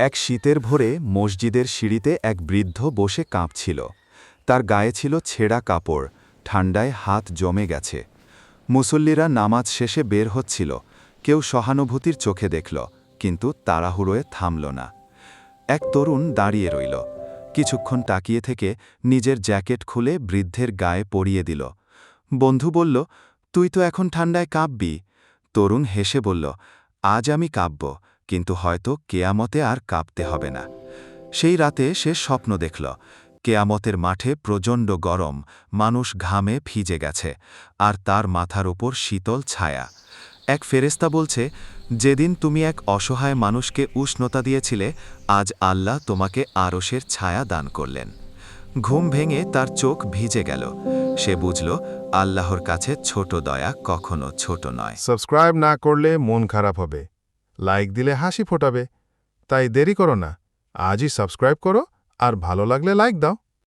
এক শীতের ভোরে মসজিদের সিঁড়িতে এক বৃদ্ধ বসে কাঁপছিল। তার গায়ে ছিল ছেঁড়া কাপড়, ঠান্ডায় হাত জমে গেছে। মুসল্লিরা নামাজ শেষে বের হচ্ছিল। কেউ সহানুভূতির চোখে দেখল, কিন্তু তাড়াহুড়োয় থামল না। এক তরুণ দাঁড়িয়ে রইল। কিছুক্ষণ তাকিয়ে থেকে নিজের জ্যাকেট খুলে বৃদ্ধের গায়ে পরিয়ে দিল। বন্ধু বলল, তুই তো এখন ঠান্ডায় কাঁপবি। তরুণ হেসে বলল, আজ আমি কাঁপব, কিন্তু হয়তো কেয়ামতে আর কাঁপতে হবে না। সেই রাতে সে স্বপ্ন দেখল, কেয়ামতের মাঠে প্রচণ্ড গরম, মানুষ ঘামে ভিজে গেছে, আর তার মাথার ওপর শীতল ছায়া। এক ফেরেশতা বলছে, যেদিন তুমি এক অসহায় মানুষকে উষ্ণতা দিয়েছিলে, আজ আল্লাহ তোমাকে আরশের ছায়া দান করলেন। ঘুম ভেঙে তার চোখ ভিজে গেল। সে বুঝল, আল্লাহর কাছে ছোট দয়া কখনো ছোট নয়। সাবস্ক্রাইব না করলে মন খারাপ হবে, লাইক দিলে হাসি ফোটাবে। তাই দেরি করো না, আজই সাবস্ক্রাইব করো, আর ভালো লাগলে লাইক দাও।